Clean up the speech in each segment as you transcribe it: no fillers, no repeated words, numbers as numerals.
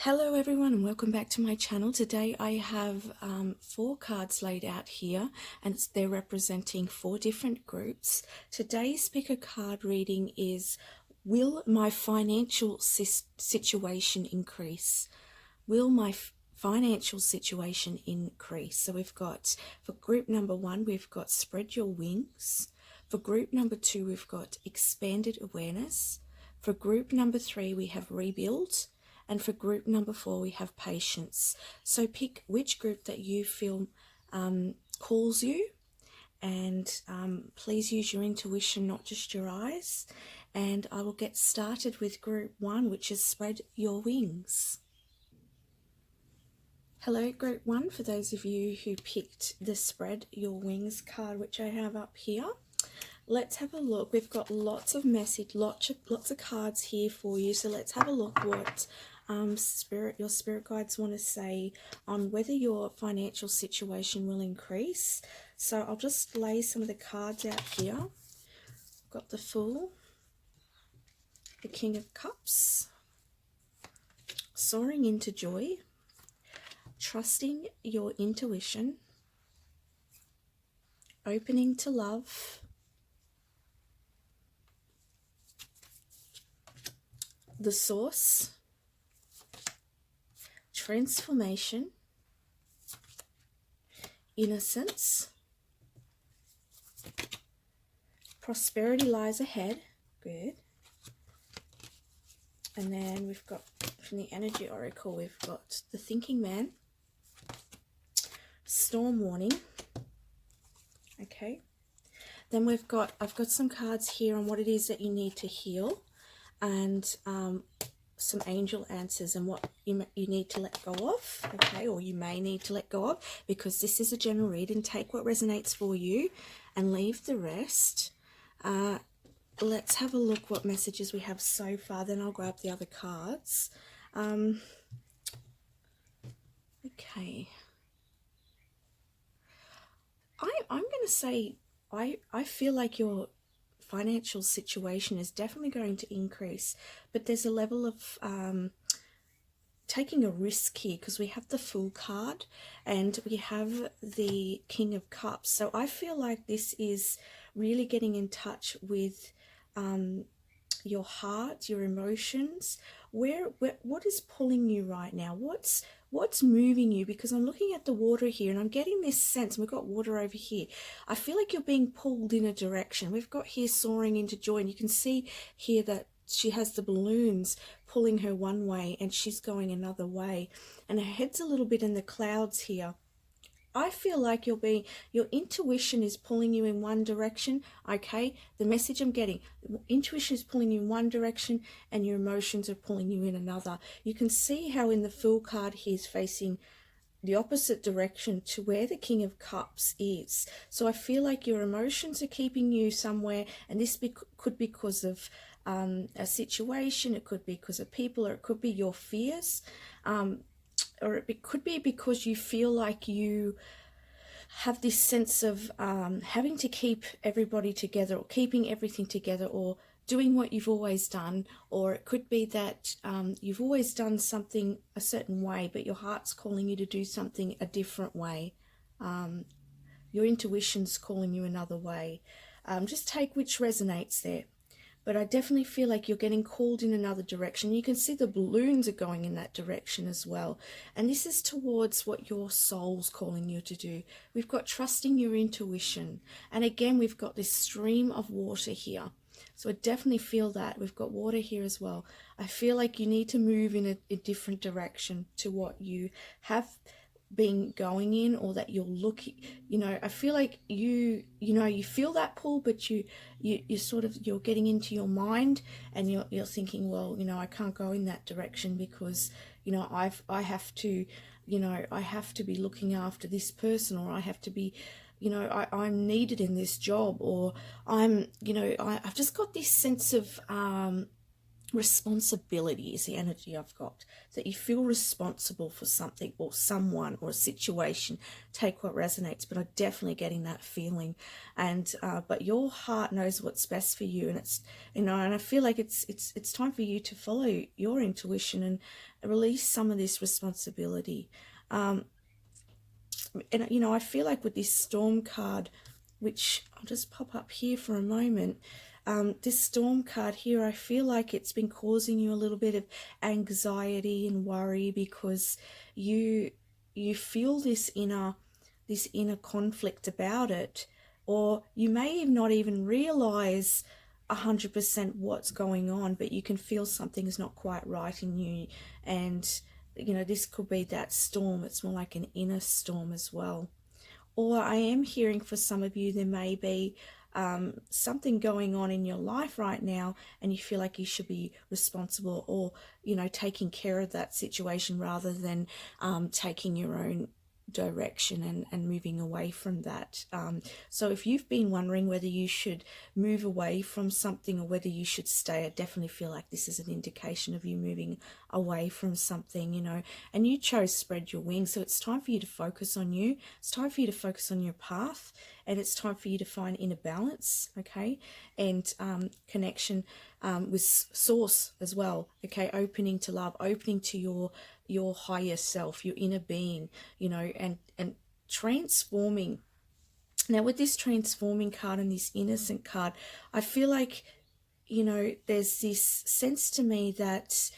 Hello everyone and welcome back to my channel. Today I have 4 cards laid out here and they're representing 4 different groups. Today's pick a card reading is, will my financial situation increase? Will my financial situation increase? So we've got, for group number 1, we've got spread your wings. For group number 2, we've got expanded awareness. For group number 3, we have rebuild. And for group number 4, we have patience. So pick which group that you feel calls you, and please use your intuition, not just your eyes. And I will get started with group 1, which is spread your wings. Hello group 1, for those of you who picked the spread your wings card, which I have up here. Let's have a look. We've got lots of message, lots of cards here for you. So let's have a look what your spirit guides want to say on whether your financial situation will increase. So I'll just lay some of the cards out here. I've got the Fool, the King of Cups, soaring into joy, trusting your intuition, opening to love, the Source, transformation, innocence, prosperity lies ahead. Good. And then we've got, from the Energy Oracle, we've got the Thinking Man, storm warning. Okay. Then I've got some cards here on what it is that you need to heal, and some angel answers and what you need to let go of, okay, or you may need to let go of, because this is a general read, and take what resonates for you and leave the rest. Let's have a look what messages we have so far, then I'll grab the other cards. Okay. I'm going to say I feel like your financial situation is definitely going to increase, but there's a level of taking a risk here, because we have the Fool card and we have the King of Cups. So I feel like this is really getting in touch with your heart, your emotions. What is pulling you right now? What's moving you? Because I'm looking at the water here and I'm getting this sense, and we've got water over here. I feel like you're being pulled in a direction. We've got here soaring into joy, and you can see here that she has the balloons pulling her one way and she's going another way, and her head's a little bit in the clouds here. I feel like your intuition is pulling you in one direction, okay? The message I'm getting, intuition is pulling you in one direction and your emotions are pulling you in another. You can see how in the Fool card he's facing the opposite direction to where the King of Cups is. So I feel like your emotions are keeping you somewhere, and this could be because of a situation, it could be because of people, or it could be your fears. Or it could be because you feel like you have this sense of having to keep everybody together, or keeping everything together, or doing what you've always done. Or it could be that you've always done something a certain way, but your heart's calling you to do something a different way. Your intuition's calling you another way. Just take which resonates there. But I definitely feel like you're getting called in another direction. You can see the balloons are going in that direction as well. And this is towards what your soul's calling you to do. We've got trusting your intuition. And again, we've got this stream of water here. So I definitely feel that. We've got water here as well. I feel like you need to move in a different direction to what you have been going in, or that you're looking, I feel like you feel that pull, but you sort of, you're getting into your mind and you're thinking, well, I can't go in that direction because I have to be looking after this person, or I have to be, I'm needed in this job, or I've just got this sense of responsibility is the energy I've got, that you feel responsible for something or someone or a situation. Take what resonates, but I'm definitely getting that feeling. And but your heart knows what's best for you, and it's, you know, and I feel like it's time for you to follow your intuition and release some of this responsibility. And you know, I feel like with this storm card, which I'll just pop up here for a moment, this storm card here, I feel like it's been causing you a little bit of anxiety and worry because you feel this inner conflict about it, or you may not even realize 100% what's going on, but you can feel something is not quite right in you. And you know, this could be that storm. It's more like an inner storm as well. Or I am hearing for some of you, there may be something going on in your life right now, and you feel like you should be responsible, or, you know, taking care of that situation rather than taking your own direction and moving away from that. So if you've been wondering whether you should move away from something or whether you should stay, I definitely feel like this is an indication of you moving away from something, you know, and you chose spread your wings. So it's time for you to focus on you. It's time for you to focus on your path, and it's time for you to find inner balance, okay, and connection with source as well, okay, opening to love, opening to your higher self, your inner being, you know, and transforming. Now with this transforming card and this innocent card, I feel like, you know, there's this sense to me that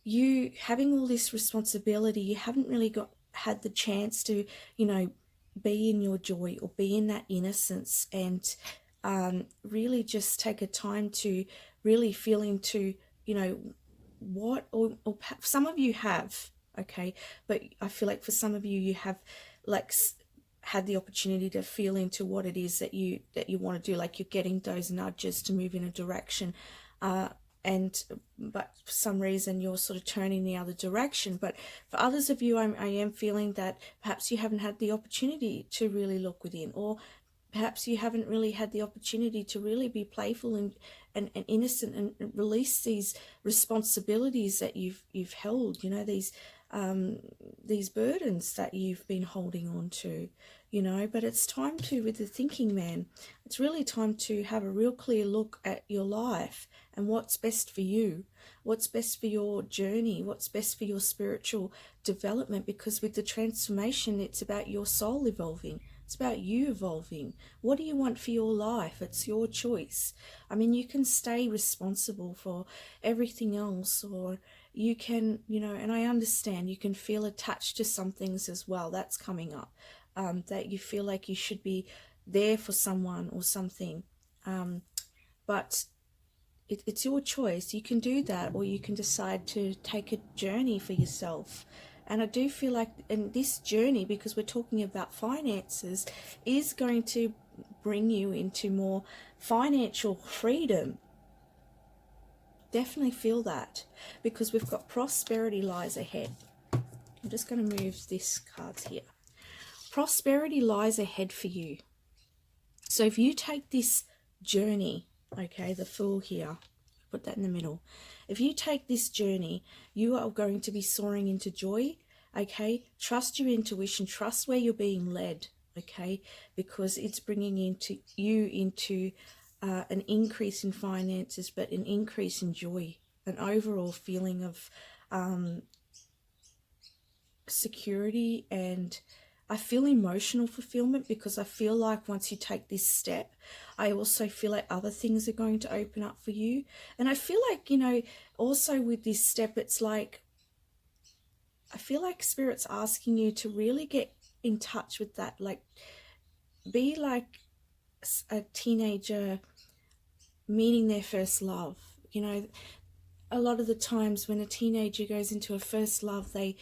you having all this responsibility, you haven't really had the chance to, you know, be in your joy or be in that innocence, and really just take a time to really feel into, you know, what, or some of you have, okay, but I feel like for some of you, you have like had the opportunity to feel into what it is that you want to do, like you're getting those nudges to move in a direction, and but for some reason you're sort of turning the other direction. But for others of you, I am feeling that perhaps you haven't had the opportunity to really look within, or perhaps you haven't really had the opportunity to really be playful and innocent, and release these responsibilities that you've held, you know, these burdens that you've been holding on to, you know. But it's time to, with the thinking man, it's really time to have a real clear look at your life and what's best for you, what's best for your journey, what's best for your spiritual development, because with the transformation, it's about your soul evolving. It's about you evolving. What do you want for your life? It's your choice. I mean, you can stay responsible for everything else, or you can, you know, and I understand you can feel attached to some things as well. That's coming up, that you feel like you should be there for someone or something. But it's your choice. You can do that, or you can decide to take a journey for yourself. And I do feel like in this journey, because we're talking about finances, is going to bring you into more financial freedom. Definitely feel that, because we've got prosperity lies ahead. I'm just going to move this cards here. Prosperity lies ahead for you. So if you take this journey, okay, the Fool here, put that in the middle. If you take this journey, you are going to be soaring into joy, okay? Trust your intuition, trust where you're being led, okay? Because it's bringing you into an increase in finances, but an increase in joy, an overall feeling of security. And I feel emotional fulfillment, because I feel like once you take this step, I also feel like other things are going to open up for you. And I feel like, you know, also with this step, it's like, I feel like Spirit's asking you to really get in touch with that, like be like a teenager meeting their first love. You know, a lot of the times when a teenager goes into a first love, they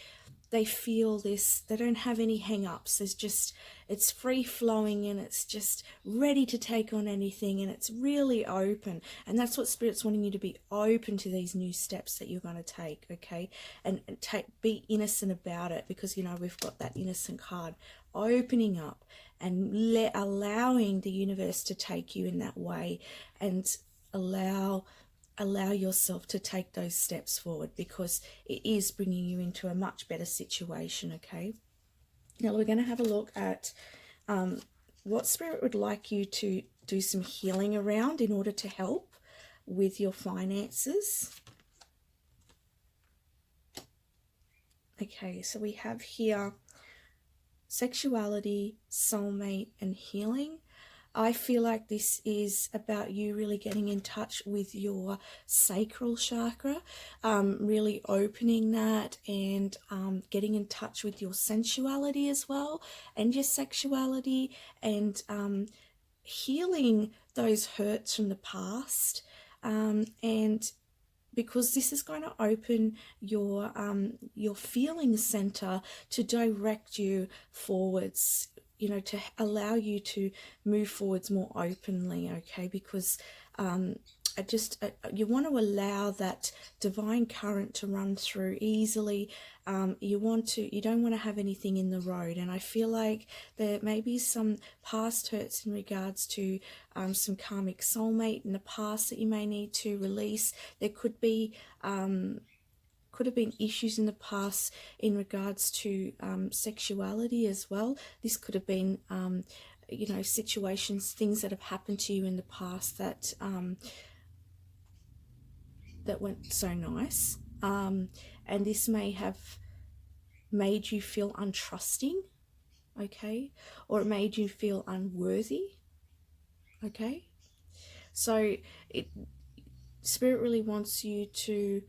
feel this, they don't have any hang-ups. There's just, it's free flowing, and it's just ready to take on anything, and it's really open. And that's what Spirit's wanting you to be, open to these new steps that you're going to take, okay? And be innocent about it, because, you know, we've got that innocent card, opening up and allowing the universe to take you in that way, and allow allow yourself to take those steps forward, because it is bringing you into a much better situation, okay? Now we're going to have a look at what Spirit would like you to do some healing around in order to help with your finances. Okay, so we have here sexuality, soulmate, and healing. I feel like this is about you really getting in touch with your sacral chakra, really opening that, and getting in touch with your sensuality as well, and your sexuality, and healing those hurts from the past, and because this is going to open your feeling center to direct you forwards, you know, to allow you to move forwards more openly, okay? Because you want to allow that divine current to run through easily. You don't want to have anything in the road, and I feel like there may be some past hurts in regards to some karmic soulmate in the past that you may need to release. There could have been issues in the past in regards to sexuality as well. This could have been situations, things that have happened to you in the past that that weren't so nice, and this may have made you untrusting, okay, or it made you feel unworthy, okay. So Spirit really wants you to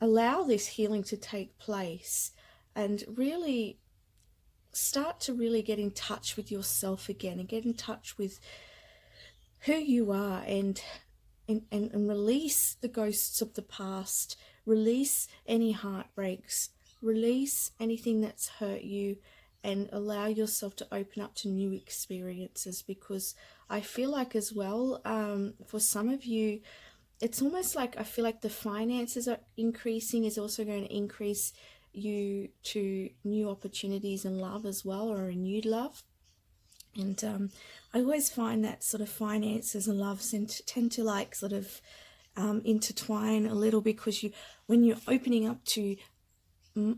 allow this healing to take place and really start to really get in touch with yourself again, and get in touch with who you are, and release the ghosts of the past, release any heartbreaks, release anything that's hurt you, and allow yourself to open up to new experiences. Because I feel like as well, for some of you, it's almost like I feel like the finances are increasing is also going to increase you to new opportunities in love as well, or renewed love. And I always find that sort of finances and love tend to like sort of intertwine a little, because when you're opening up to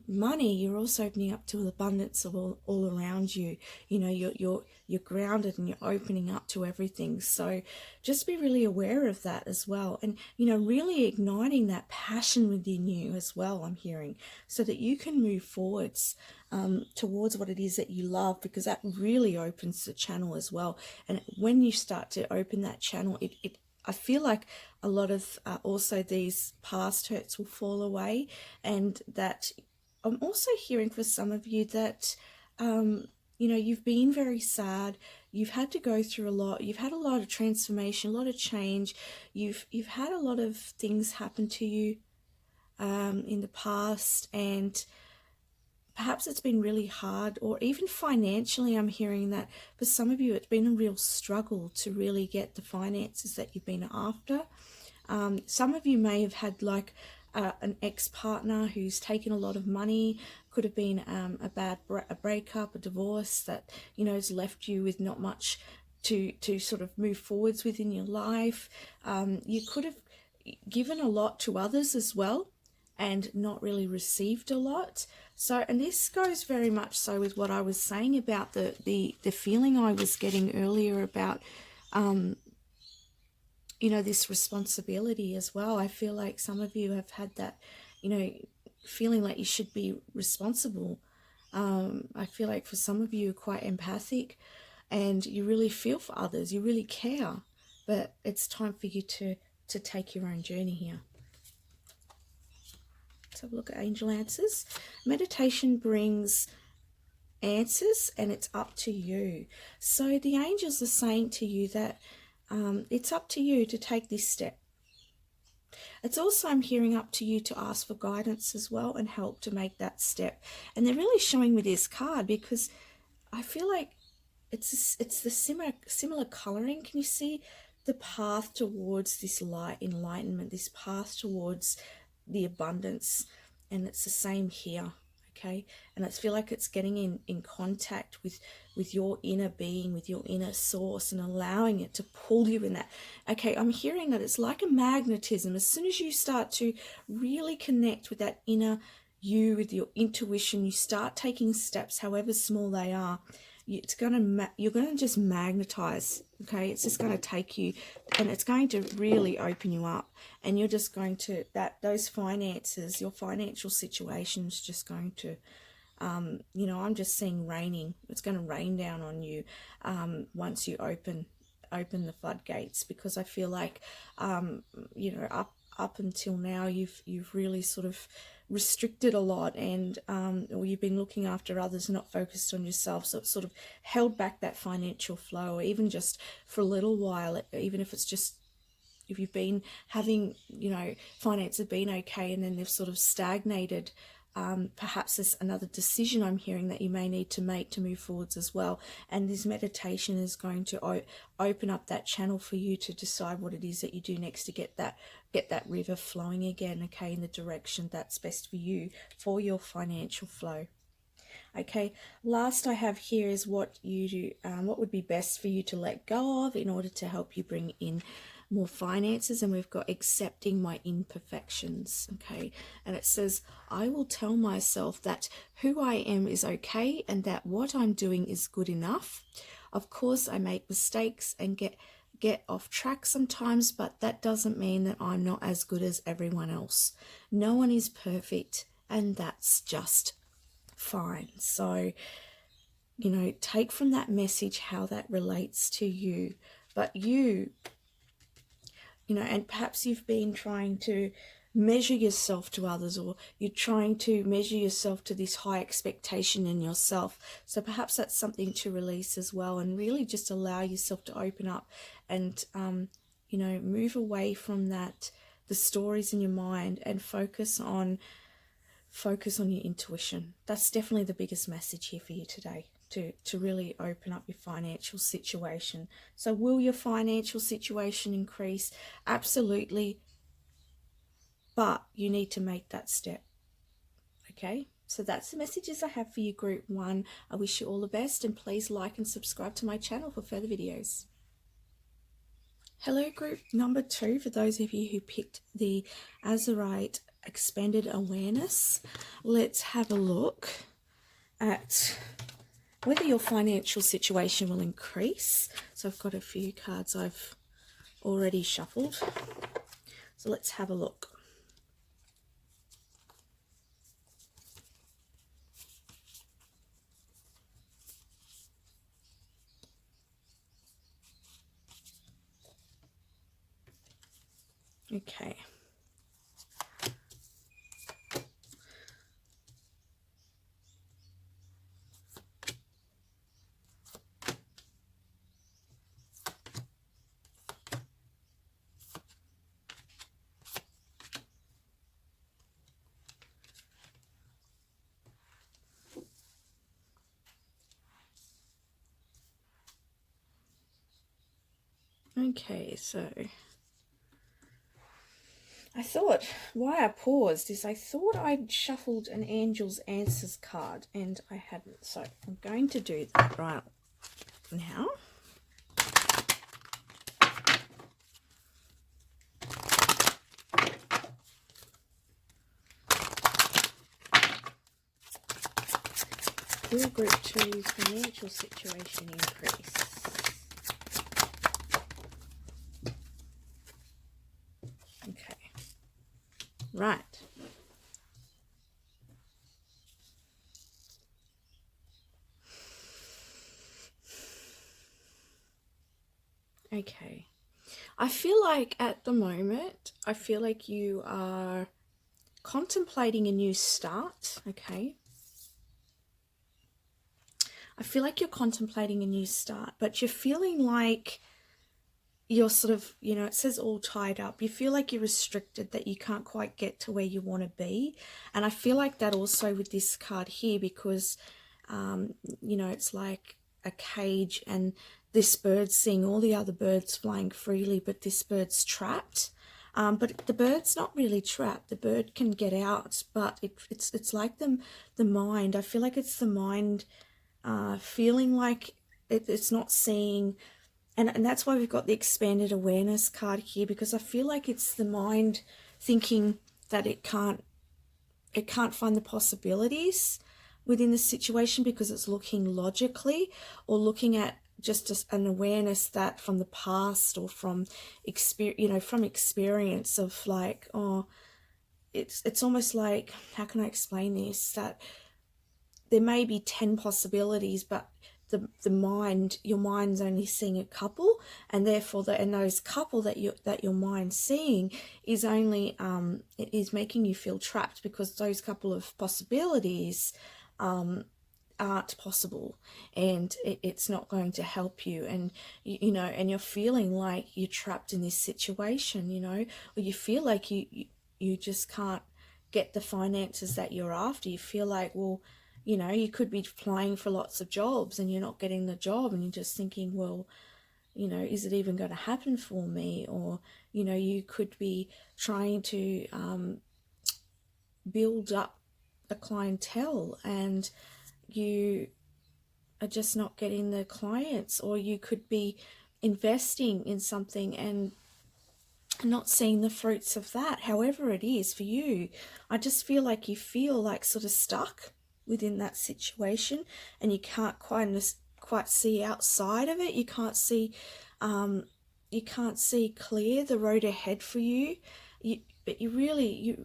money, you're also opening up to abundance of all around you. You know, you're grounded and you're opening up to everything. So just be really aware of that as well, and really igniting that passion within you as well, I'm hearing, so that you can move forwards towards what it is that you love, because that really opens the channel as well. And when you start to open that channel, I feel like a lot of also these past hurts will fall away, and that I'm also hearing for some of you that, you've been very sad. You've had to go through a lot. You've had a lot of transformation, a lot of change. You've had a lot of things happen to you in the past, and perhaps it's been really hard, or even financially. I'm hearing that for some of you, it's been a real struggle to really get the finances that you've been after. Some of you may have had like an ex-partner who's taken a lot of money. Could have been a breakup, a divorce that has left you with not much to sort of move forwards with in your life. You could have given a lot to others as well and not really received a lot. So, and this goes very much so with what I was saying about the feeling I was getting earlier about this responsibility as well. I feel like some of you have had that, feeling like you should be responsible. I feel like for some of you, you're quite empathic and you really feel for others. You really care, but it's time for you to take your own journey here. Let's have a look at angel answers. Meditation brings answers, and it's up to you. So the angels are saying to you that it's up to you to take this step. It's also, I'm hearing, up to you to ask for guidance as well and help to make that step. And they're really showing me this card because I feel like it's the similar coloring. Can you see the path towards this light enlightenment, this path towards the abundance? And it's the same here. okay? And I feel like it's getting in contact with your inner being, with your inner source, and allowing it to pull you in that. Okay, I'm hearing that it's like a magnetism. As soon as you start to really connect with that inner you, with your intuition, you start taking steps, however small they are, you're going to just magnetize. Okay, it's just going to take you, and it's going to really open you up, and you're just going to, those finances, your financial situation is just going to, you know, I'm just seeing raining. It's going to rain down on you once you open the floodgates, because I feel like, you know, up until now you've really sort of restricted a lot, and or you've been looking after others, not focused on yourself, so it's sort of held back that financial flow, or even just for a little while, even if it's just, if you've been having, you know, finances have been okay and then they've sort of stagnated, perhaps there's another decision I'm hearing that you may need to make to move forwards as well. And this meditation is going to open up that channel for you to decide what it is that you do next to get that river flowing again, okay, in the direction that's best for you, for your financial flow. Okay, last I have here is what you do, what would be best for you to let go of in order to help you bring in more finances. And we've got accepting my imperfections. Okay, and it says, I will tell myself that who I am is okay and that what I'm doing is good enough. Of course, I make mistakes and get off track sometimes, but that doesn't mean that I'm not as good as everyone else. No one is perfect, and that's just fine. So, you know, take from that message how that relates to you. But you know, and perhaps you've been trying to measure yourself to others, or you're trying to measure yourself to this high expectation in yourself. So perhaps that's something to release as well, and really just allow yourself to open up and, you know, move away from that, the stories in your mind, and focus on your intuition. That's definitely the biggest message here for you today, to really open up your financial situation. So will your financial situation increase? Absolutely. But you need to make that step. Okay? So that's the messages I have for you, Group 1. I wish you all the best, and please like and subscribe to my channel for further videos. Hello, Group number 2. For those of you who picked the Azurite Expanded Awareness, let's have a look at whether your financial situation will increase. So I've got a few cards I've already shuffled. So let's have a look. Okay. Okay, so I thought, why I paused is I thought I'd shuffled an Angel's Answers card, and I hadn't. So I'm going to do that right now. Will Group 2's financial situation increase? Okay. Right. Okay. I feel like at the moment, I feel like you are contemplating a new start, okay? I feel like you're contemplating a new start, but you're feeling like you're sort of, you know, it says all tied up. You feel like you're restricted, that you can't quite get to where you want to be. And I feel like that also with this card here, because, you know, it's like a cage, and this bird's seeing all the other birds flying freely, but this bird's trapped. But the bird's not really trapped. The bird can get out, but it's like the mind. I feel like it's the mind feeling like it's not seeing, and that's why we've got the expanded awareness card here, because I feel like it's the mind thinking that it can't find the possibilities within the situation because it's looking logically or looking at just an awareness that from the past or from experience of like, oh, it's almost like, how can I explain this, that there may be 10 possibilities, but your mind's only seeing a couple, and therefore those couple that your mind's seeing is only it is making you feel trapped because those couple of possibilities aren't possible, and it's not going to help you, and and you're feeling like you're trapped in this situation, or you feel like you just can't get the finances that you're after. You feel like, well, you could be applying for lots of jobs and you're not getting the job, and you're just thinking, well, is it even going to happen for me? Or, you could be trying to build up a clientele and you are just not getting the clients. Or you could be investing in something and not seeing the fruits of that. However it is for you, I just feel like you feel like sort of stuck within that situation, and you can't quite see outside of it. You can't see clear the road ahead for you. But you really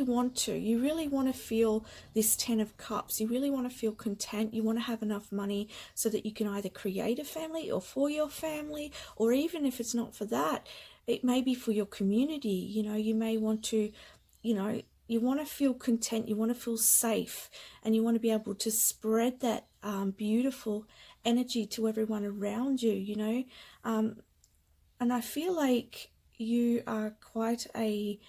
want to. You really want to feel this 10 of Cups. You really want to feel content. You want to have enough money so that you can either create a family or for your family, or even if it's not for that, it may be for your community. You may want to, you want to feel content, you want to feel safe, and you want to be able to spread that beautiful energy to everyone around you, and I feel like you are quite a,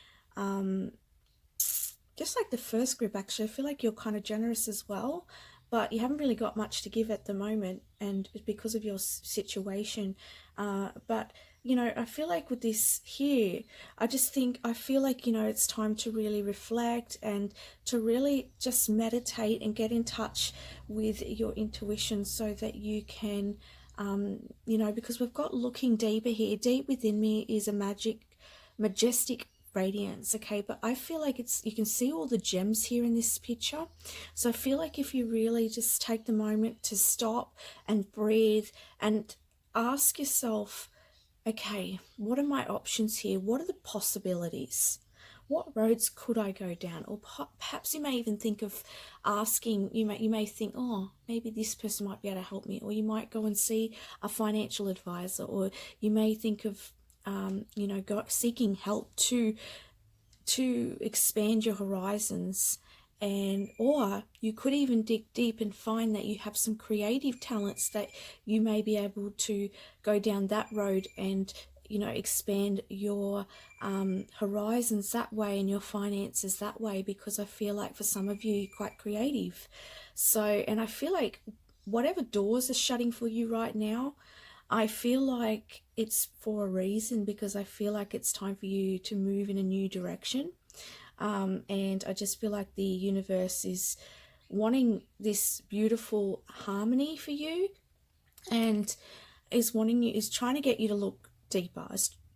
just like the first group actually, I feel like you're kind of generous as well, but you haven't really got much to give at the moment, and because of your situation, but I feel like with this here, I feel like, it's time to really reflect and to really just meditate and get in touch with your intuition so that you can, because we've got looking deeper here. Deep within me is a majestic radiance, okay? But I feel like you can see all the gems here in this picture. So I feel like if you really just take the moment to stop and breathe and ask yourself, okay, what are my options here? What are the possibilities? What roads could I go down? Or perhaps you may even think of asking, you may think, oh, maybe this person might be able to help me. Or you might go and see a financial advisor, or you may think of, seeking help to expand your horizons. Or you could even dig deep and find that you have some creative talents that you may be able to go down that road and expand your horizons that way and your finances that way, because I feel like for some of you, you're quite creative. So, and I feel like whatever doors are shutting for you right now, I feel like it's for a reason, because I feel like it's time for you to move in a new direction. And I just feel like the universe is wanting this beautiful harmony for you, and is trying to get you to look deeper.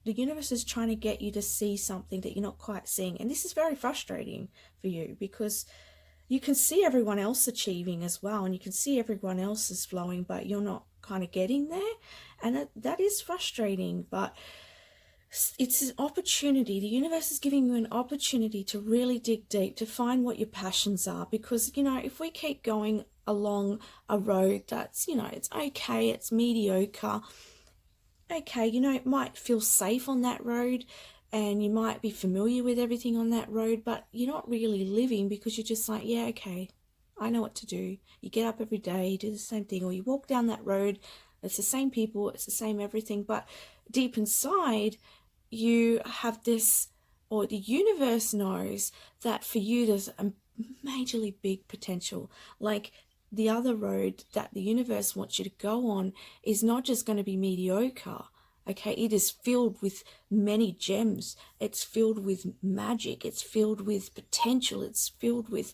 The universe is trying to get you to see something that you're not quite seeing. And this is very frustrating for you, because you can see everyone else achieving as well, and you can see everyone else is flowing, but you're not kind of getting there. And that is frustrating, but it's an opportunity. The universe is giving you an opportunity to really dig deep, to find what your passions are. Because, if we keep going along a road that's, it's okay, it's mediocre, okay, it might feel safe on that road, and you might be familiar with everything on that road, but you're not really living, because you're just like, yeah, okay, I know what to do. You get up every day, you do the same thing, or you walk down that road, it's the same people, it's the same everything, but deep inside, you have this, or the universe knows that for you there's a majorly big potential. Like, the other road that the universe wants you to go on is not just going to be mediocre, Okay, it is filled with many gems. It's filled with magic. It's filled with potential. It's filled with,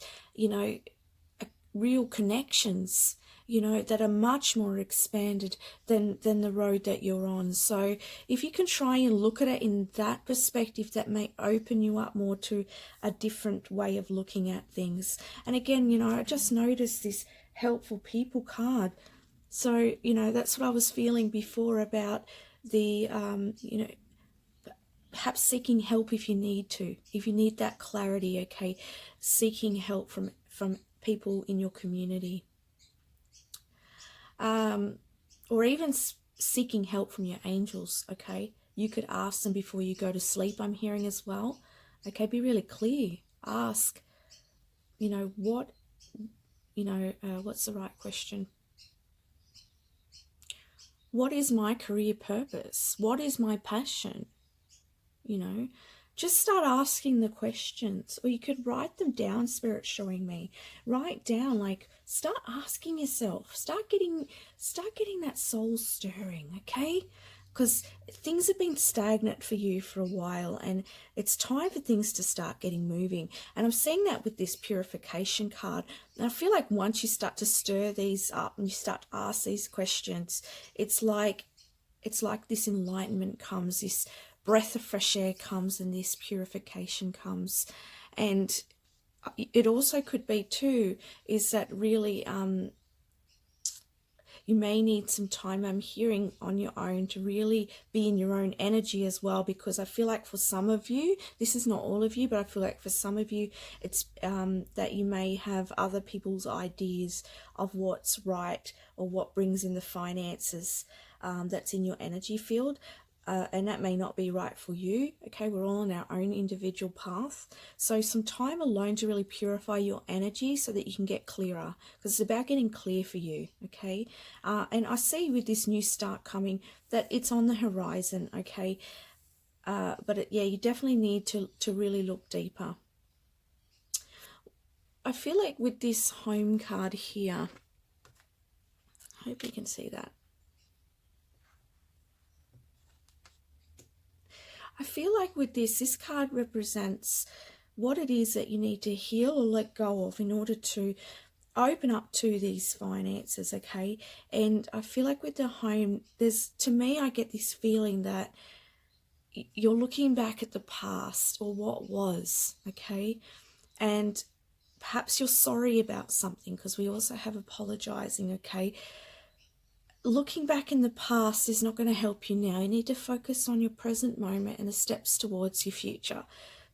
real connections, that are much more expanded than the road that you're on. So if you can try and look at it in that perspective, that may open you up more to a different way of looking at things. And again, I just noticed this helpful people card. So, that's what I was feeling before about the, perhaps seeking help if you need that clarity, okay, seeking help from people in your community, or even seeking help from your angels, okay. You could ask them before you go to sleep, I'm hearing as well, okay. Be really clear. Ask, what's the right question? What is my career purpose? What is my passion? Just start asking the questions, or you could write them down. Spirit showing me, write down, like, start asking yourself, start getting that soul stirring, okay? Because things have been stagnant for you for a while, and it's time for things to start getting moving. And I'm seeing that with this purification card. And I feel like once you start to stir these up and you start to ask these questions, it's like this enlightenment comes, this breath of fresh air comes, and this purification comes. And it also could be too, is that really you may need some time, I'm hearing, on your own to really be in your own energy as well, because I feel like for some of you, this is not all of you, but I feel like for some of you, it's that you may have other people's ideas of what's right or what brings in the finances that's in your energy field. And that may not be right for you, okay? We're all on our own individual path. So some time alone to really purify your energy so that you can get clearer, because it's about getting clear for you, okay? And I see with this new start coming that it's on the horizon, okay? But you definitely need to really look deeper. I feel like with this home card here, I hope you can see that. I feel like with this card represents what it is that you need to heal or let go of in order to open up to these finances, okay? And I feel like with the home, to me, I get this feeling that you're looking back at the past or what was, okay? And perhaps you're sorry about something, because we also have apologizing, okay? Looking back in the past is not going to help you now. You need to focus on your present moment and the steps towards your future,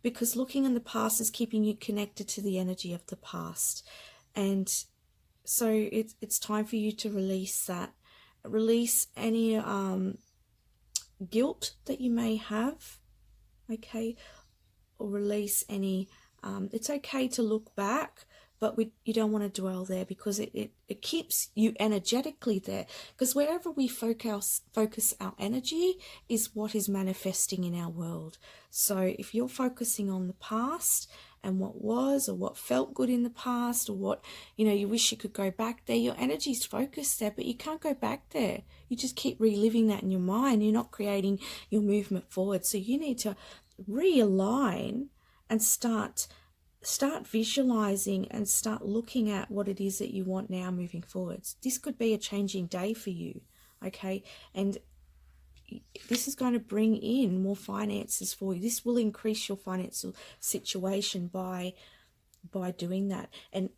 because looking in the past is keeping you connected to the energy of the past. And so it's time for you to release that. Release any guilt that you may have, okay? Or release any, it's okay to look back, but you don't want to dwell there, because it keeps you energetically there. Because wherever we focus our energy is what is manifesting in our world. So if you're focusing on the past and what was, or what felt good in the past, or what, you wish you could go back there, your energy's focused there, but you can't go back there. You just keep reliving that in your mind. You're not creating your movement forward. So you need to realign and start visualizing and start looking at what it is that you want now moving forwards. This could be a changing day for you, okay? And this is going to bring in more finances for you. This will increase your financial situation by doing that. And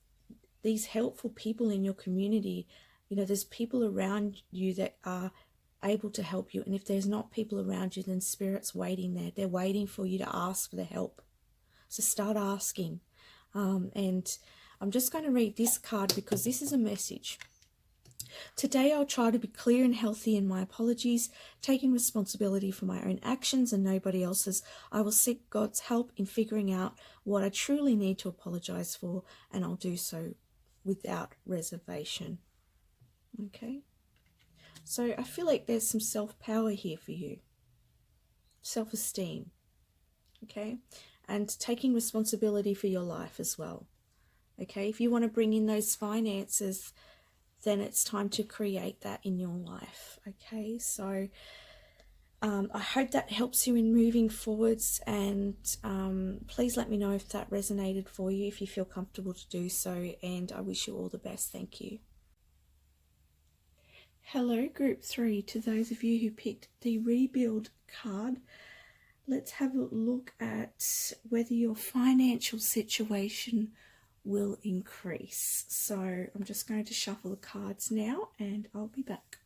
these helpful people in your community, there's people around you that are able to help you. And if there's not people around you, then Spirit's waiting there. They're waiting for you to ask for the help. So start asking. And I'm just going to read this card, because this is a message. Today I'll try to be clear and healthy in my apologies, taking responsibility for my own actions and nobody else's. I will seek God's help in figuring out what I truly need to apologize for, and I'll do so without reservation. Okay? So I feel like there's some self-power here for you. Self-esteem. Okay? And taking responsibility for your life as well. Okay? If you want to bring in those finances, then it's time to create that in your life. Okay? So I hope that helps you in moving forwards, and please let me know if that resonated for you, if you feel comfortable to do so, and I wish you all the best. Thank you. Hello, Group 3. To those of you who picked the Rebuild card, let's have a look at whether your financial situation will increase. So I'm just going to shuffle the cards now and I'll be back.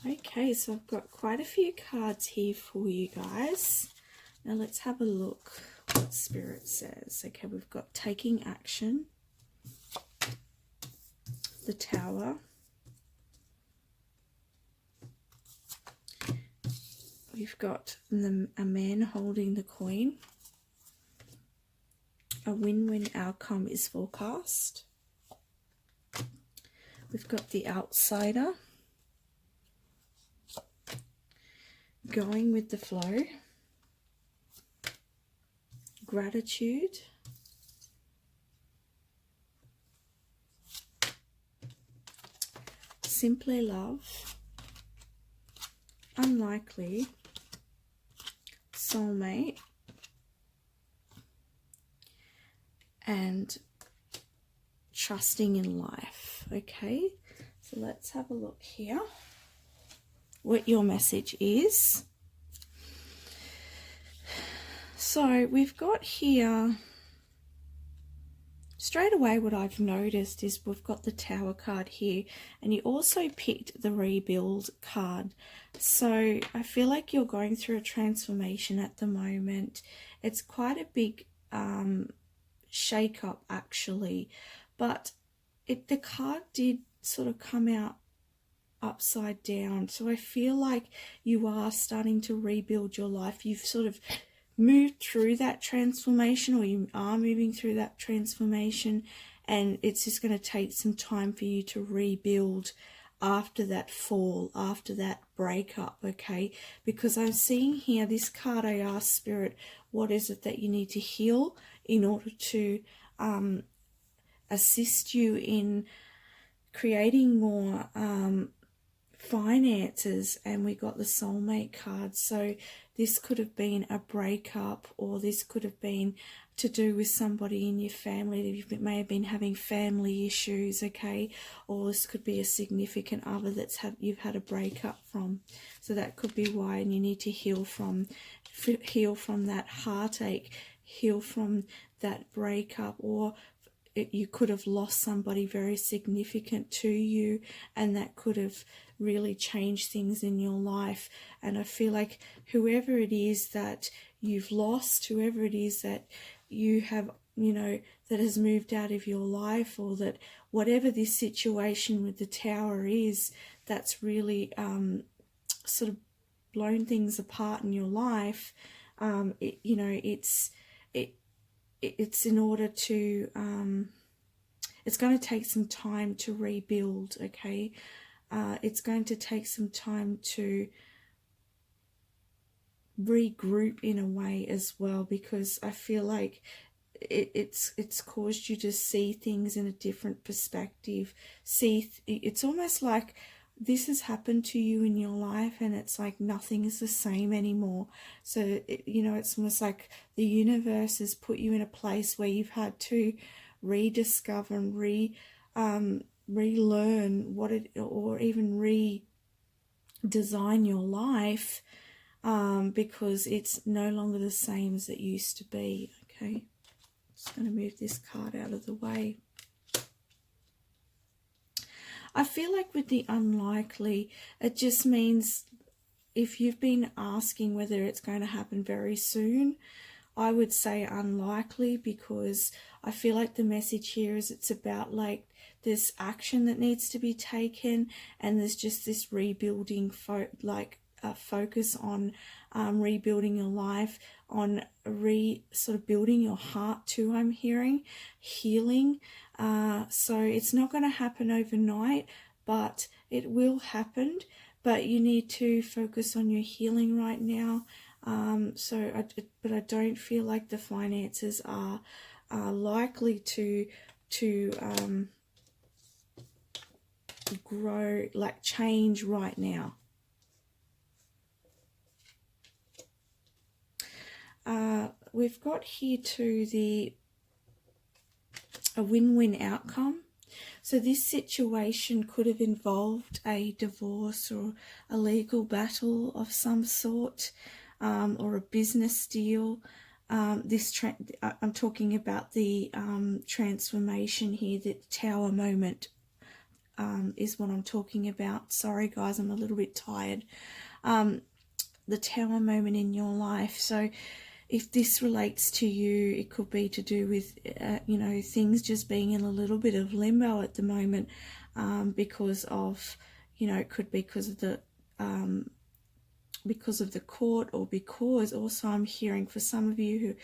Okay, so I've got quite a few cards here for you guys. Now let's have a look what Spirit says. Okay, we've got taking action, the Tower, we've got a man holding the coin, a win-win outcome is forecast, we've got the outsider, going with the flow, gratitude, simply love, unlikely, soulmate, and trusting in life. Okay, so let's have a look here what your message is. So we've got here, straight away what I've noticed is we've got the Tower card here, and you also picked the Rebuild card. So I feel like you're going through a transformation at the moment. It's quite a big shake up actually, but the card did sort of come out upside down. So I feel like you are starting to rebuild your life. You've sort of moved through that transformation, or you are moving through that transformation, and it's just going to take some time for you to rebuild after that fall, after that breakup. Okay, because I'm seeing here this card, I asked Spirit, what is it that you need to heal in order to assist you in creating more finances, and we got the soulmate card. So this could have been a breakup, or this could have been to do with somebody in your family that you may have been having family issues, okay, or this could be a significant other you've had a breakup from. So that could be why, and you need to heal from that heartache, heal from that breakup, or you could have lost somebody very significant to you, and that could have really changed things in your life. And I feel like whoever it is that you've lost, whoever it is that you have, that has moved out of your life, or that whatever this situation with the Tower is, that's really sort of blown things apart in your life. It's in order to it's going to take some time to rebuild. Okay, it's going to take some time to regroup in a way as well, because I feel like it's caused you to see things in a different perspective. It's almost like this has happened to you in your life, and it's like nothing is the same anymore. So it's almost like the universe has put you in a place where you've had to rediscover and relearn or even redesign your life, because it's no longer the same as it used to be. Okay, just going to move this card out of the way. I feel like with the unlikely, it just means if you've been asking whether it's going to happen very soon, I would say unlikely, because I feel like the message here is it's about like this action that needs to be taken, and there's just this rebuilding focus on rebuilding your life, on sort of building your heart too, I'm hearing, healing. So it's not going to happen overnight, but it will happen. But you need to focus on your healing right now. But I don't feel like the finances are likely to grow, like change right now. we've got here too a win-win outcome. So this situation could have involved a divorce or a legal battle of some sort, or a business deal. I'm talking about the transformation here, the tower moment is what I'm talking about. Sorry guys, I'm a little bit tired. The tower moment in your life. So if this relates to you, it could be to do with, things just being in a little bit of limbo at the moment, because of, it could be because of the court, or because also I'm hearing for some of you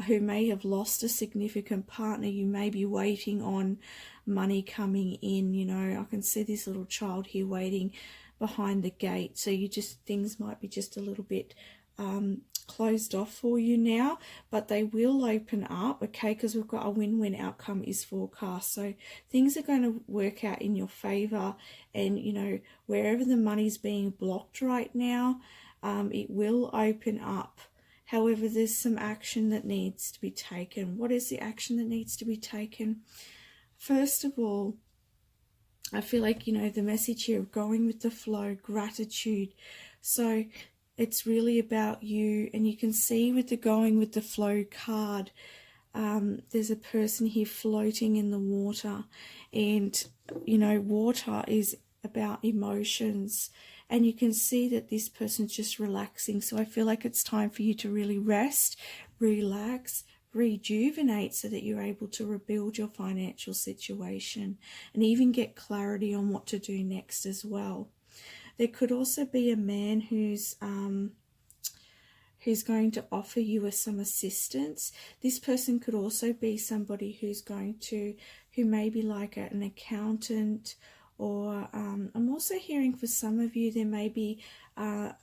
who may have lost a significant partner, you may be waiting on money coming in. I can see this little child here waiting behind the gate, so things might be just a little bit closed off for you now, but they will open up, okay, because we've got a win-win outcome is forecast. So things are going to work out in your favor, and wherever the money's being blocked right now, it will open up. However, there's some action that needs to be taken. What is the action that needs to be taken? First of all, I feel like, the message here of going with the flow, gratitude. So it's really about you, and you can see with the going with the flow card, there's a person here floating in the water, and water is about emotions, and you can see that this person's just relaxing. So I feel like it's time for you to really rest, relax, rejuvenate, so that you're able to rebuild your financial situation and even get clarity on what to do next as well. There could also be a man who's going to offer you some assistance. This person could also be somebody who may be like an accountant, or I'm also hearing for some of you there may be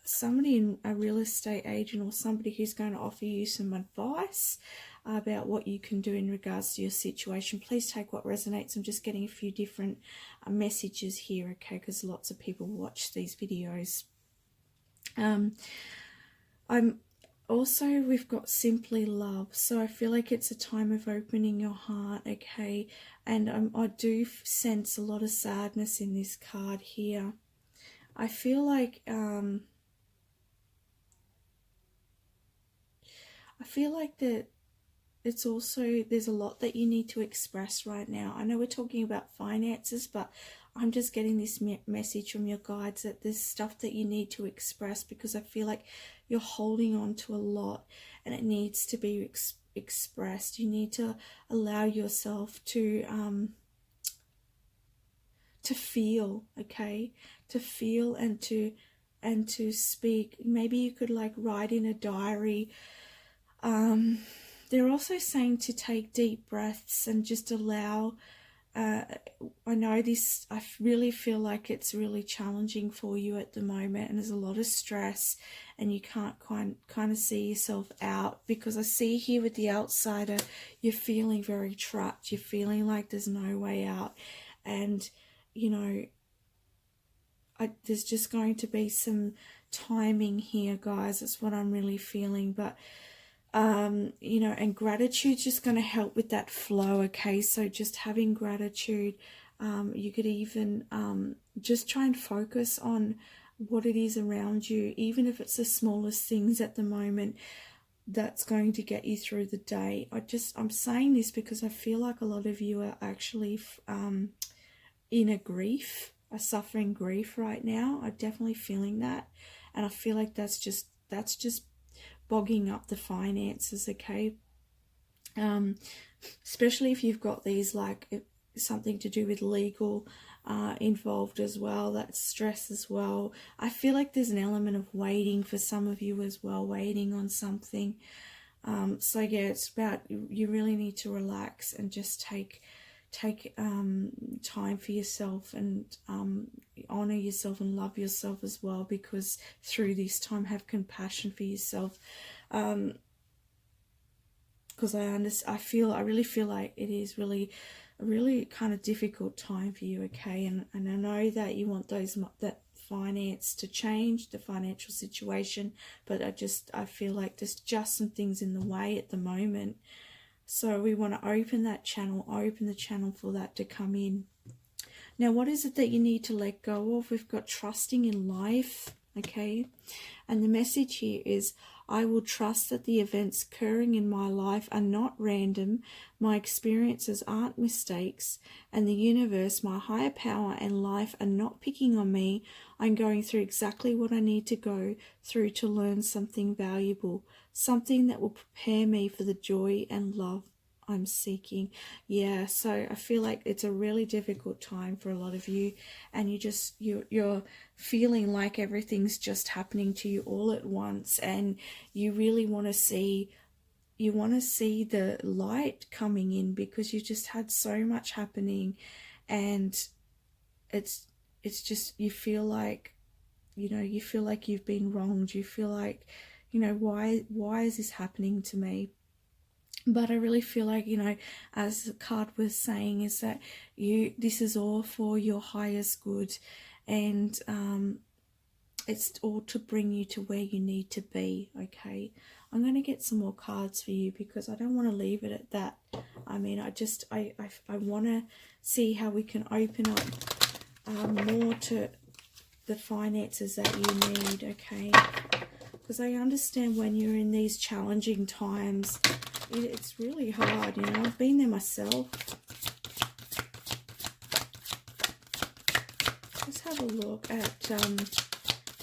somebody, a real estate agent, or somebody who's going to offer you some advice about what you can do in regards to your situation. Please take what resonates. I'm just getting a few different messages here, okay, because lots of people watch these videos. We've got simply love. So I feel like it's a time of opening your heart, okay, and I do sense a lot of sadness in this card here. I feel like that it's also, there's a lot that you need to express right now. I know we're talking about finances, but I'm just getting this message from your guides that there's stuff that you need to express, because I feel like you're holding on to a lot and it needs to be expressed. You need to allow yourself to feel, okay, to feel and to speak. Maybe you could write in a diary. They're also saying to take deep breaths and just allow, I know this, I really feel like it's really challenging for you at the moment, and there's a lot of stress, and you can't kind of see yourself out, because I see here with the outsider, you're feeling very trapped. You're feeling like there's no way out, and there's just going to be some timing here, guys. That's what I'm really feeling, but and gratitude's just going to help with that flow, okay? So just having gratitude, you could even just try and focus on what it is around you, even if it's the smallest things at the moment, that's going to get you through the day. I'm saying this because I feel like a lot of you are actually are suffering grief right now. I'm definitely feeling that, and I feel like that's just bogging up the finances, okay? Especially if you've got these something to do with legal involved as well. That's stress as well. I feel like there's an element of waiting for some of you as well, waiting on something. So yeah, it's about, you really need to relax and just take time for yourself, and honor yourself and love yourself as well, because through this time have compassion for yourself, because I really feel like it is really a really kind of difficult time for you, okay? And I know that you want that finance to change, the financial situation, but I feel like there's just some things in the way at the moment. So we want to open the channel for that to come in. Now, what is it that you need to let go of? We've got trusting in life, okay? And the message here is, I will trust that the events occurring in my life are not random, my experiences aren't mistakes, and the universe, my higher power and life are not picking on me. I'm going through exactly what I need to go through to learn something valuable, something that will prepare me for the joy and love I'm seeking. Yeah, so I feel like it's a really difficult time for a lot of you, and you're feeling like everything's just happening to you all at once, and you really want to see the light coming in, because you just had so much happening, and it's just, you feel like you've been wronged. You feel like, why is this happening to me? But I really feel like, as the card was saying, is that this is all for your highest good, and it's all to bring you to where you need to be, okay? I'm going to get some more cards for you, because I don't want to leave it at that. I mean, I want to see how we can open up more to the finances that you need, okay? Because I understand when you're in these challenging times, it's really hard, I've been there myself. Let's have a look at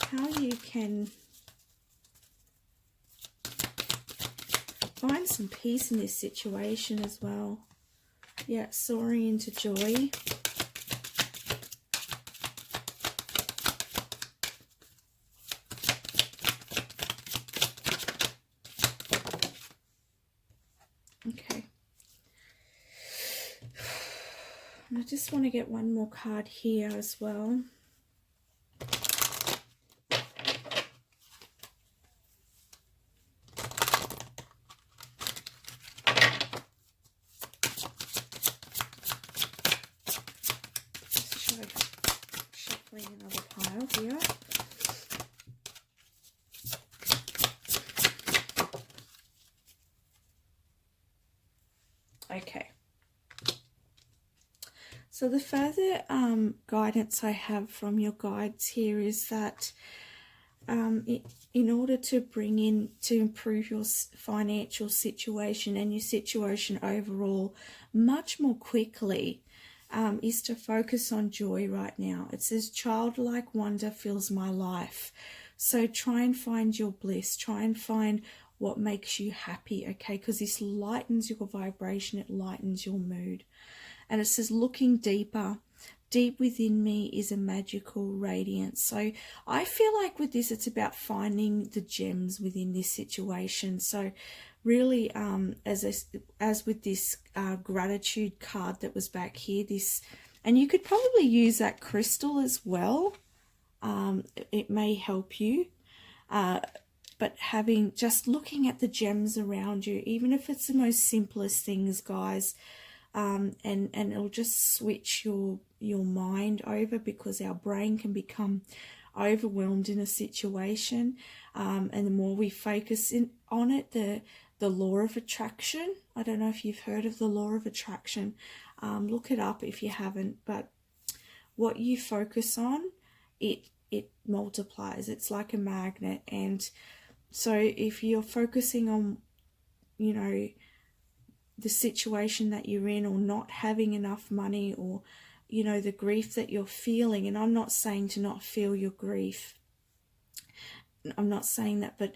how you can find some peace in this situation as well. Yeah, soaring into joy. Okay. And I just want to get one more card here as well. Just shuffling another pile here. Okay. So the further guidance I have from your guides here is that in order to improve your financial situation and your situation overall much more quickly, is to focus on joy right now. It says, childlike wonder fills my life. So try and find your bliss. Try and find what makes you happy, okay? Because this lightens your vibration. It lightens your mood. And it says, looking deeper, deep within me is a magical radiance. So I feel like with this, it's about finding the gems within this situation. So really, as with this gratitude card that was back here, and you could probably use that crystal as well. It may help you. But just looking at the gems around you, even if it's the most simplest things, guys, and it'll just switch your mind over, because our brain can become overwhelmed in a situation, and the more we focus on it, the law of attraction. I don't know if you've heard of the law of attraction. Look it up if you haven't. But what you focus on, it multiplies. It's like a magnet. And so if you're focusing on, the situation that you're in, or not having enough money, or the grief that you're feeling, and I'm not saying to not feel your grief, I'm not saying that, but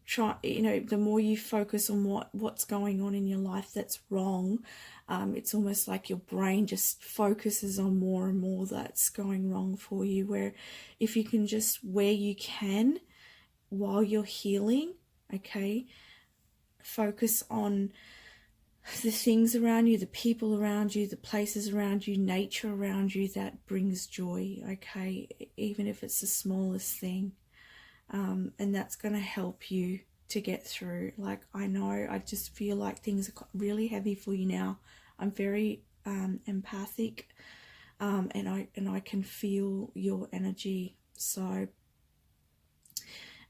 try, the more you focus on what's going on in your life that's wrong, it's almost like your brain just focuses on more and more that's going wrong for you. Where if you can just, where you can, while you're healing, okay, focus on the things around you, the people around you, the places around you, nature around you, that brings joy, okay, even if it's the smallest thing. And that's going to help you to get through. Like, I know, I just feel like things are really heavy for you now. I'm very empathic, and I can feel your energy So,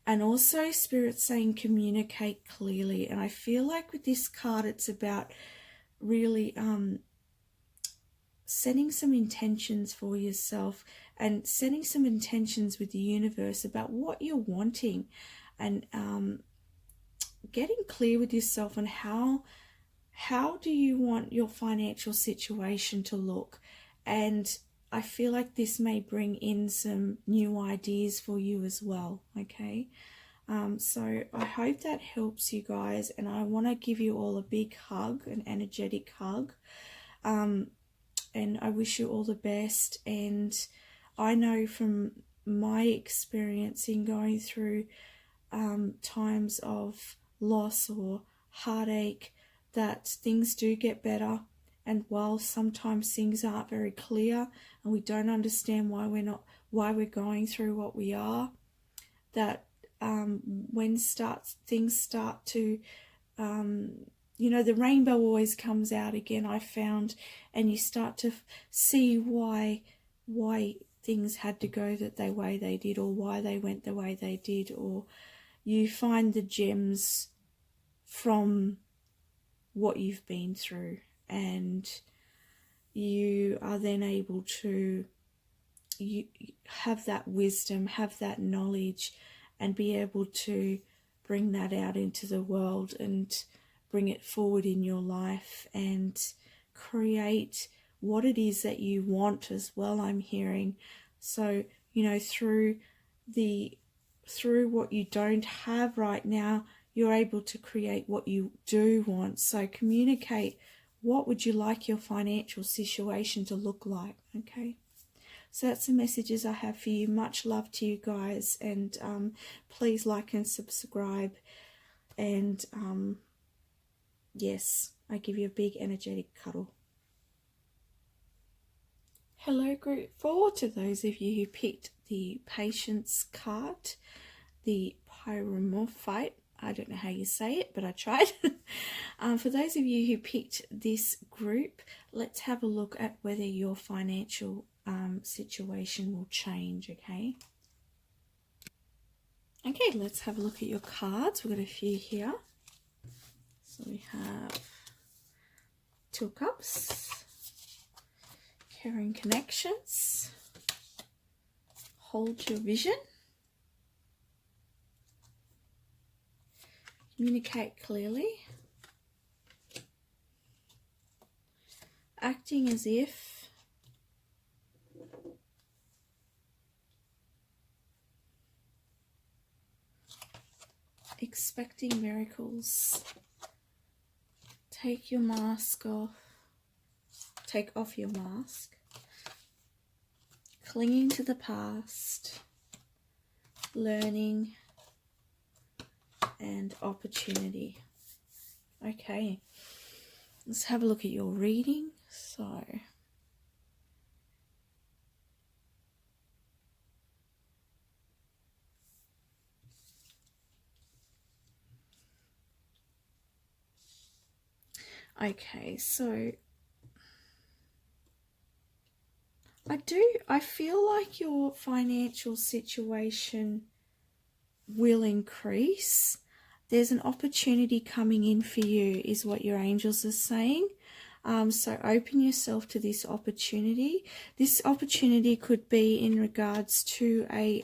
and also Spirit saying communicate clearly. And I feel like with this card, it's about really setting some intentions for yourself and setting some intentions with the universe about what you're wanting, and getting clear with yourself on how do you want your financial situation to look. And I feel like this may bring in some new ideas for you as well, okay? So I hope that helps you guys, and I want to give you all a big hug, an energetic hug. And I wish you all the best. And I know from my experience in going through times of loss or heartache that things do get better. And while sometimes things aren't very clear and we don't understand why we're going through what we are, that when things start to the rainbow always comes out again, I found, and you start to see why things had to go the way they did, or why they went the way they did, or you find the gems from what you've been through, and you are then able to have that wisdom, have that knowledge, and be able to bring that out into the world and bring it forward in your life and create what it is that you want as well, I'm hearing. So, through what you don't have right now, you're able to create what you do want. So communicate, what would you like your financial situation to look like, okay? So that's the messages I have for you. Much love to you guys, and please like and subscribe. And yes, I give you a big energetic cuddle. Hello, group 4. To those of you who picked the patience card, the pyromorphite, I don't know how you say it, but I tried. For those of you who picked this group, let's have a look at whether your financial situation will change, okay? Okay, let's have a look at your cards. We've got a few here. So we have Two of Cups, Caring Connections, Hold Your Vision, Communicate Clearly, Acting as If, Expecting Miracles, Take Your Mask Off, Take Off Your Mask, Clinging to the Past, Learning, and Opportunity. Okay, let's have a look at your reading. So okay, so I feel like your financial situation will increase. There's an opportunity coming in for you, is what your angels are saying. So open yourself to this opportunity. This opportunity could be in regards to a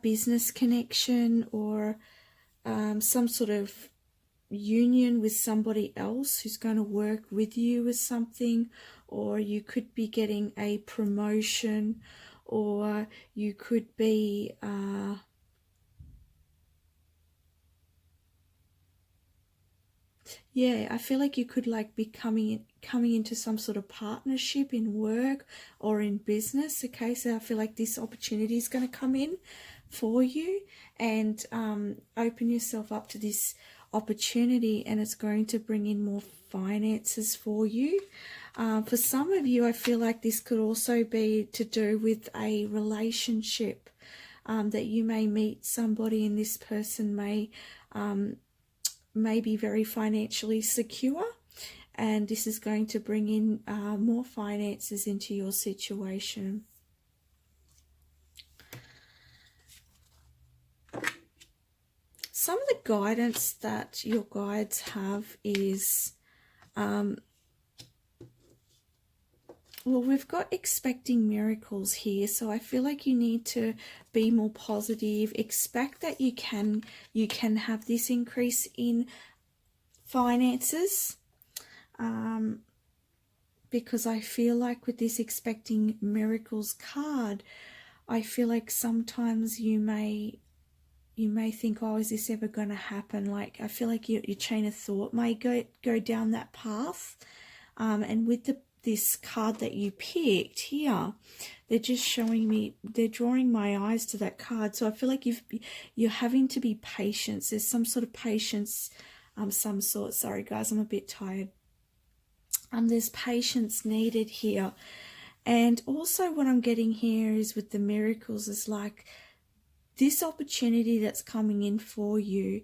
business connection, or some sort of union with somebody else who's going to work with you with something, or you could be getting a promotion, or you could be I feel like you could be coming into some sort of partnership in work or in business. Okay, so I feel like this opportunity is going to come in for you, and open yourself up to this opportunity, and it's going to bring in more finances for you. For some of you, I feel like this could also be to do with a relationship, that you may meet somebody, and this person may be very financially secure, and this is going to bring in more finances into your situation. some of the guidance that your guides have is, well, we've got expecting miracles here, so I feel like you need to be more positive. Expect that you can have this increase in finances, because I feel like with this expecting miracles card, I feel like sometimes you may think, oh, is this ever going to happen? Like, I feel like your chain of thought may go down that path. And with this card that you picked here, they're just showing me, they're drawing my eyes to that card. So I feel like you're having to be patient. There's some sort of patience, some sort. Sorry, guys, I'm a bit tired. There's patience needed here. And also what I'm getting here is with the miracles is like this opportunity that's coming in for you.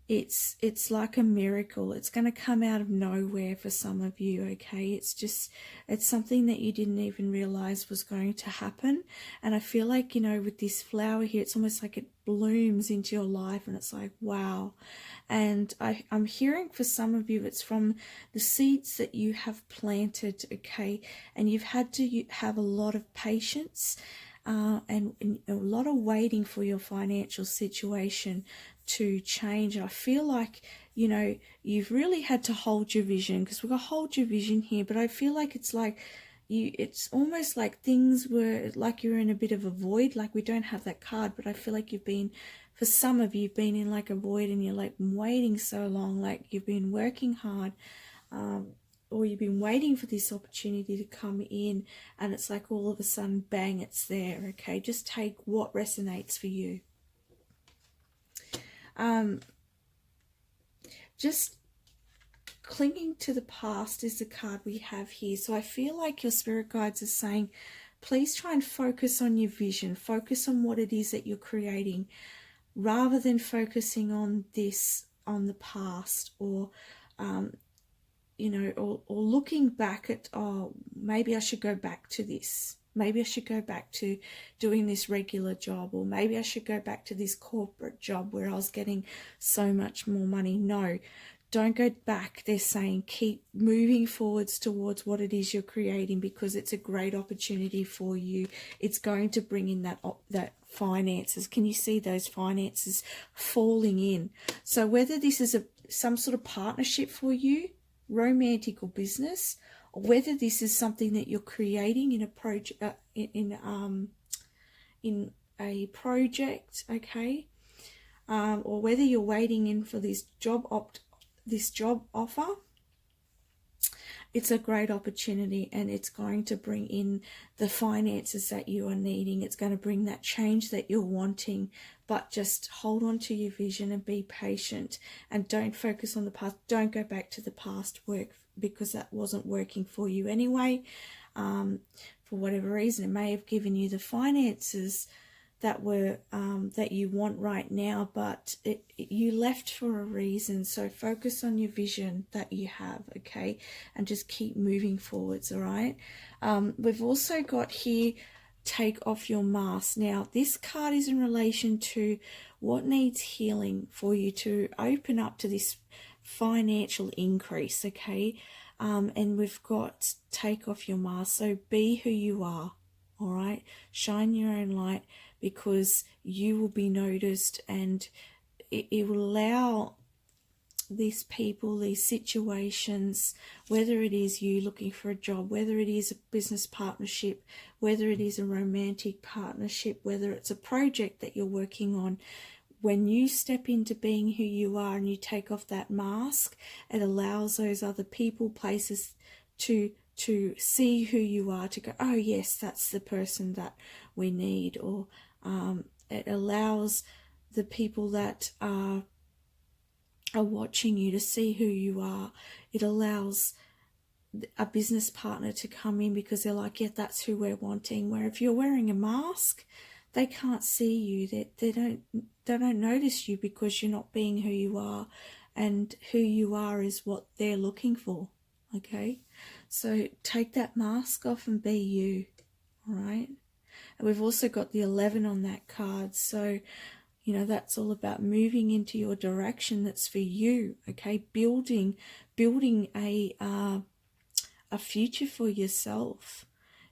It's like a miracle. It's going to come out of nowhere for some of you, okay? It's something that you didn't even realize was going to happen. And I feel like, you know, with this flower here, it's almost like it blooms into your life and it's like, wow. And I'm hearing for some of you, it's from the seeds that you have planted, okay? And you've had to have a lot of patience and a lot of waiting for your financial situation to change. I feel like, you know, you've really had to hold your vision, because we've got hold your vision here, but I feel like it's like it's almost like things were like you're in a bit of a void. Like, we don't have that card, but I feel like for some of you, you've been in like a void and you're like waiting so long, like you've been working hard, or you've been waiting for this opportunity to come in, and it's like all of a sudden, bang, it's there, okay? Just take what resonates for you. Just clinging to the past is the card we have here. So I feel like your spirit guides are saying, please try and focus on your vision, focus on what it is that you're creating, rather than focusing on the past, or you know, or looking back at, oh, maybe I should go back to this. Maybe I should go back to doing this regular job, or maybe I should go back to this corporate job where I was getting so much more money. No, don't go back. They're saying keep moving forwards towards what it is you're creating, because it's a great opportunity for you. It's going to bring in that finances. Can you see those finances falling in? So whether this is some sort of partnership for you, romantic or business, or whether this is something that you're creating in a project, in a project, okay, or whether you're waiting in for this job offer, it's a great opportunity, and it's going to bring in the finances that you are needing. It's going to bring that change that you're wanting, but just hold on to your vision and be patient, and don't focus on the past. Don't go back to the past work, because that wasn't working for you anyway. For whatever reason, it may have given you the finances that were that you want right now, but you left for a reason. So focus on your vision that you have, okay, and just keep moving forwards. All right. We've also got here, take off your mask. Now this card is in relation to what needs healing for you to open up to this financial increase, okay? And we've got take off your mask. So be who you are. All right, shine your own light, because you will be noticed, and it will allow these people, these situations, whether it is you looking for a job, whether it is a business partnership, whether it is a romantic partnership, whether it's a project that you're working on, when you step into being who you are and you take off that mask, it allows those other people, places to see who you are, to go, oh yes, that's the person that we need. Or it allows the people that are watching you to see who you are. It allows a business partner to come in, because they're like, yeah, that's who we're wanting. Where if you're wearing a mask, they can't see you. They don't notice you, because you're not being who you are, and who you are is what they're looking for. Okay, so take that mask off and be you. All right. And we've also got the 11 on that card. So You know, that's all about moving into your direction that's for you, okay? Building a future for yourself,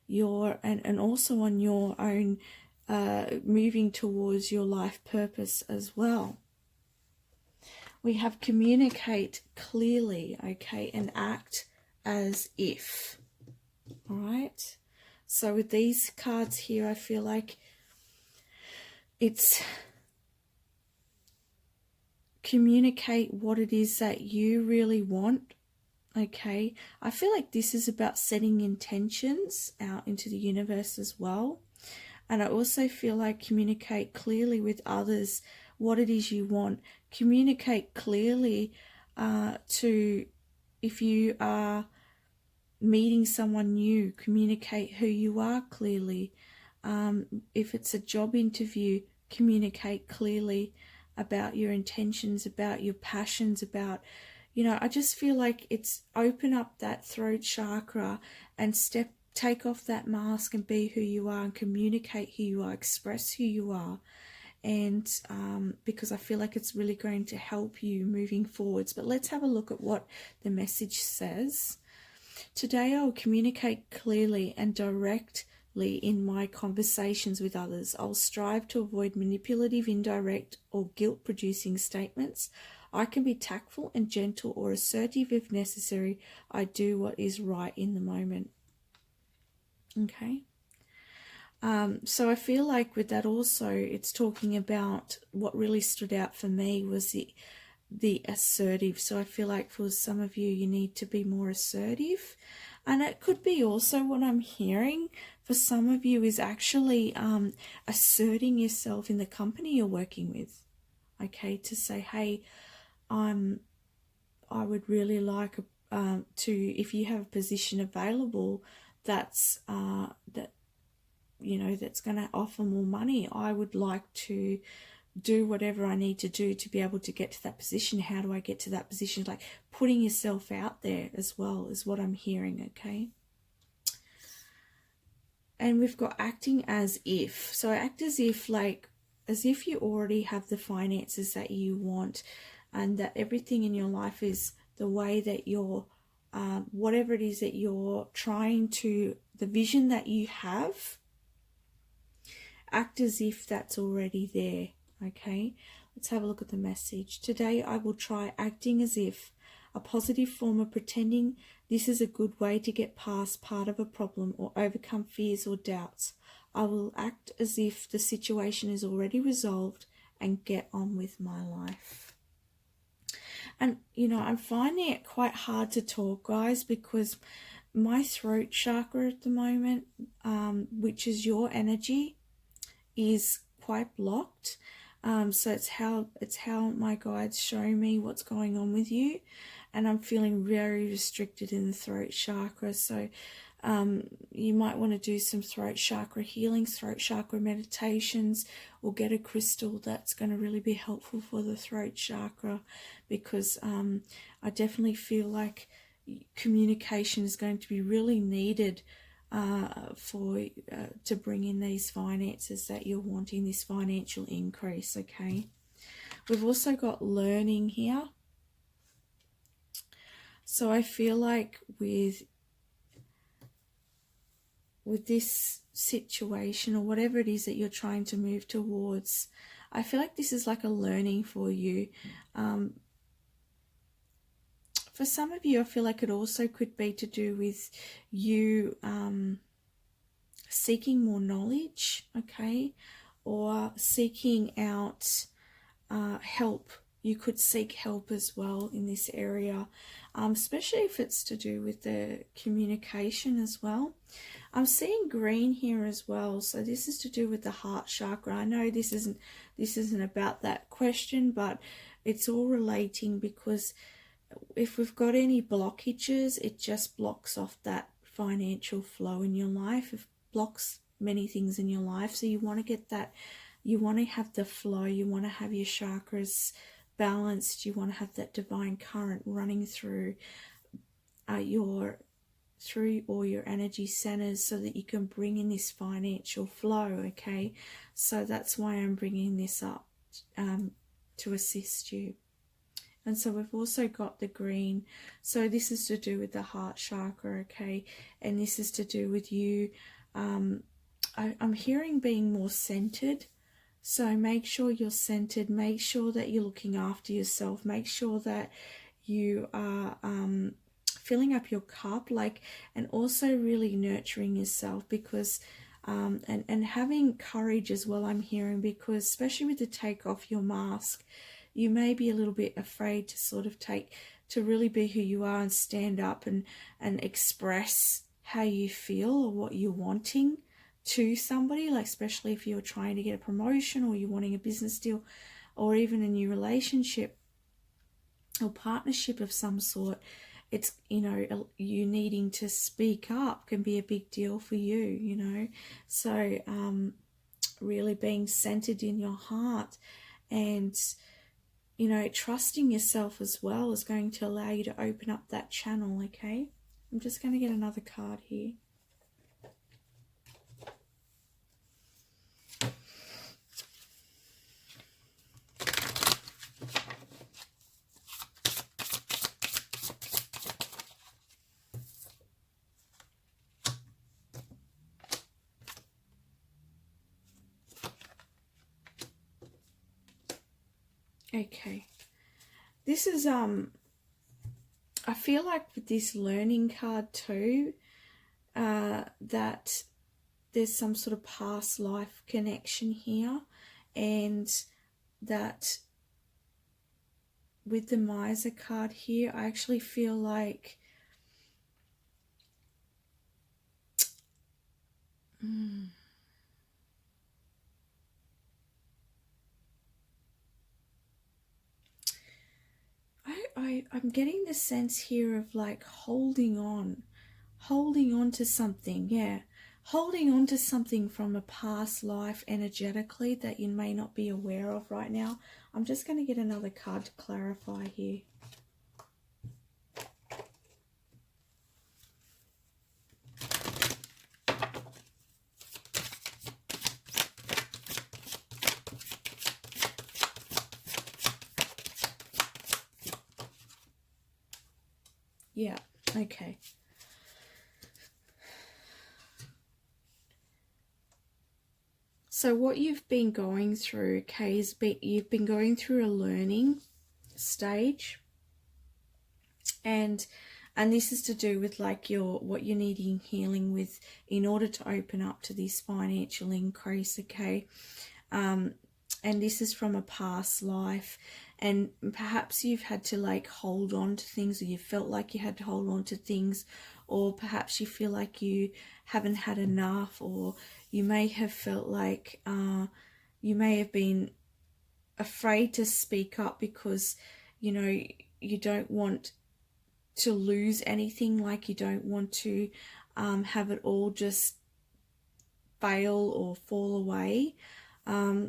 and also on your own, moving towards your life purpose as well. We have communicate clearly, okay, and act as if. All right. So with these cards here, I feel like it's communicate what it is that you really want. Okay, I feel like this is about setting intentions out into the universe as well. And I also feel like communicate clearly with others what it is you want. Communicate clearly to, if you are meeting someone new, communicate who you are clearly. If it's a job interview, communicate clearly about your intentions, about your passions, about, you know, I just feel like it's open up that throat chakra and take off that mask and be who you are and communicate who you are, express who you are. And because I feel like it's really going to help you moving forwards. But let's have a look at what the message says. Today I will communicate clearly and directly in my conversations with others. I'll strive to avoid manipulative, indirect, or guilt-producing statements. I can be tactful and gentle or assertive if necessary. I do what is right in the moment. Okay. So I feel like with that also, it's talking about what really stood out for me was the assertive. So I feel like for some of you, you need to be more assertive. And it could be also what I'm hearing for some of you is actually asserting yourself in the company you're working with. Okay, to say, hey, I would really like to, if you have a position available that's that, you know, that's going to offer more money, I would like to do whatever I need to do to be able to get to that position. How do I get to that position? Like putting yourself out there as well is what I'm hearing, okay? And we've got acting as if. So act as if, like, as if you already have the finances that you want and that everything in your life is the way that you're, whatever it is that you're trying to, the vision that you have, act as if that's already there. Okay, let's have a look at the message. Today I will try acting as if, a positive form of pretending this is a good way to get past part of a problem or overcome fears or doubts. I will act as if the situation is already resolved and get on with my life. And, you know, I'm finding it quite hard to talk, guys, because my throat chakra at the moment, which is your energy, is quite blocked. So it's how my guides show me what's going on with you, and I'm feeling very restricted in the throat chakra. So you might want to do some throat chakra healing, throat chakra meditations, or get a crystal that's going to really be helpful for the throat chakra, because I definitely feel like communication is going to be really needed to bring in these finances that you're wanting, this financial increase. Okay, we've also got learning here. So I feel like with this situation or whatever it is that you're trying to move towards, I feel like this is like a learning for you. For some of you, I feel like it also could be to do with you seeking more knowledge, okay, or seeking out help. You could seek help as well in this area, especially if it's to do with the communication as well. I'm seeing green here as well, so this is to do with the heart chakra. I know this isn't about that question, but it's all relating, because if we've got any blockages, it just blocks off that financial flow in your life. It blocks many things in your life, so you want to get that, you want to have the flow, you want to have your chakras balanced, you want to have that divine current running through all your energy centers, so that you can bring in this financial flow. Okay, so that's why I'm bringing this up. to assist you. And so we've also got the green. So this is to do with the heart chakra, okay? And this is to do with you. I'm hearing being more centered. So make sure you're centered. Make sure that you're looking after yourself. Make sure that you are filling up your cup, and also really nurturing yourself, because and having courage as well, I'm hearing, because especially with the take off your mask, you may be a little bit afraid to sort of to really be who you are and stand up and express how you feel or what you're wanting to somebody, especially if you're trying to get a promotion or you're wanting a business deal or even a new relationship or partnership of some sort. It's, you needing to speak up can be a big deal for you, So really being centered in your heart and, trusting yourself as well is going to allow you to open up that channel, okay? I'm just going to get another card here. Okay, this is I feel like with this learning card too, that there's some sort of past life connection here, and that with the miser card here, I actually feel like I'm getting the sense here of holding on to something, holding on to something from a past life energetically that you may not be aware of right now. I'm just going to get another card to clarify here. Yeah, okay. So what you've been going through, okay, is you've been going through a learning stage, and this is to do with what you're needing healing with in order to open up to this financial increase, okay? And this is from a past life, and perhaps you've had to hold on to things, or you felt like you had to hold on to things, or perhaps you feel like you haven't had enough, or you may have felt like you may have been afraid to speak up because you don't want to lose anything, you don't want to have it all just fail or fall away.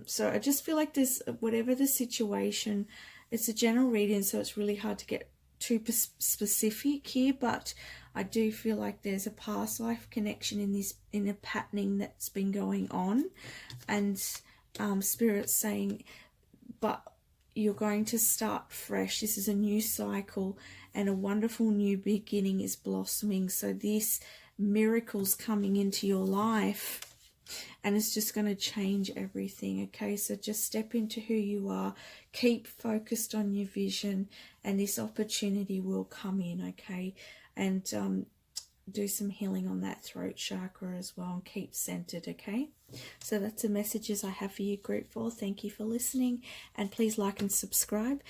So I just feel like there's, whatever the situation, it's a general reading, so it's really hard to get too specific here, but I do feel like there's a past life connection in a patterning that's been going on, and Spirit's saying, but you're going to start fresh. This is a new cycle, and a wonderful new beginning is blossoming. So this miracle's coming into your life, and it's just going to change everything, okay? So just step into who you are, keep focused on your vision, and this opportunity will come in, okay? And do some healing on that throat chakra as well, and keep centered, okay? So that's the messages I have for you, group 4. Thank you for listening, and please like and subscribe,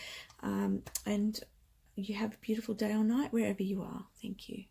and you have a beautiful day or night wherever you are. Thank you.